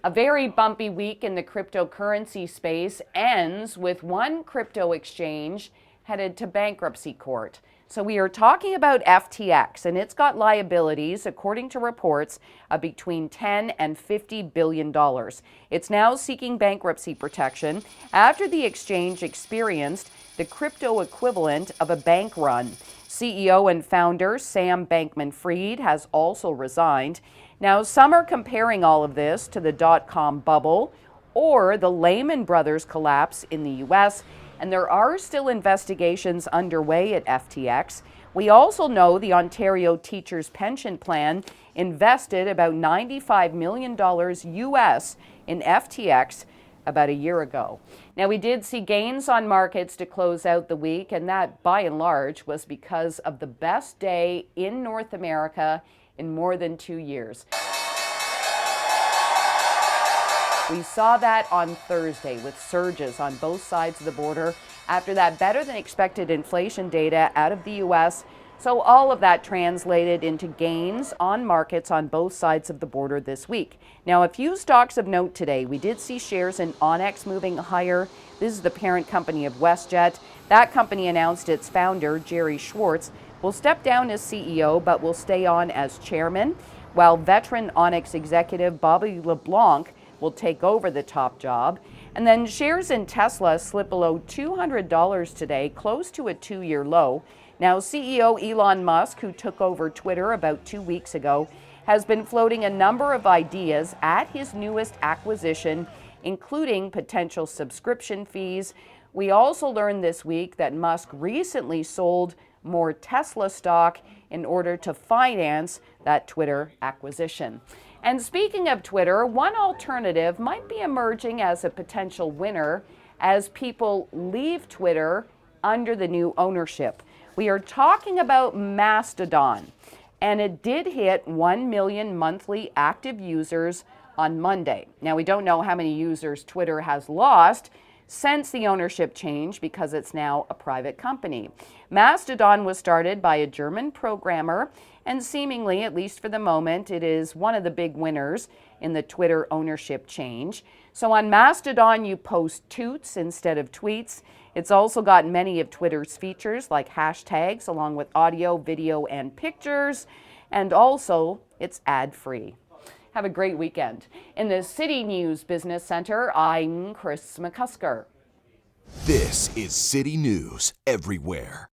A very bumpy week in the cryptocurrency space ends with one crypto exchange headed to bankruptcy court. So we are talking about FTX, and it's got liabilities, according to reports, of between $10 and $50 billion. It's now seeking bankruptcy protection after the exchange experienced the crypto equivalent of a bank run. CEO and founder Sam Bankman-Fried has also resigned. Now, some are comparing all of this to the dot-com bubble or the Lehman Brothers collapse in the U.S., and there are still investigations underway at FTX. We also know the Ontario Teachers' Pension Plan invested about $95 million U.S. in FTX about a year ago. Now, we did see gains on markets to close out the week, and that, by and large, was because of the best day in North America in more than 2 years. We saw that on Thursday with surges on both sides of the border after that better than expected inflation data out of the U.S. So all of that translated into gains on markets on both sides of the border this week. Now, a few stocks of note today. We did see shares in Onyx moving higher. This is the parent company of WestJet. That company announced its founder, Jerry Schwartz, will step down as CEO but will stay on as chairman, while veteran Onyx executive Bobby LeBlanc will take over the top job. And then shares in Tesla slip below $200 today, close to a 2-year low. Now, CEO Elon Musk, who took over Twitter about 2 weeks ago, has been floating a number of ideas at his newest acquisition, including potential subscription fees. We also learned this week that Musk recently sold more Tesla stock in order to finance that Twitter acquisition. And speaking of Twitter, one alternative might be emerging as a potential winner as people leave Twitter under the new ownership. We are talking about Mastodon, and it did hit 1 million monthly active users on Monday. Now, we don't know how many users Twitter has lost since the ownership change because it's now a private company. Mastodon was started by a German programmer, and seemingly, at least for the moment, it is one of the big winners in the Twitter ownership change. So on Mastodon, you post toots instead of tweets. It's also got many of Twitter's features like hashtags, along with audio, video, and pictures, and also it's ad-free. Have a great weekend. In the CityNews Business Center, I'm Chris McCusker. This is City News Everywhere.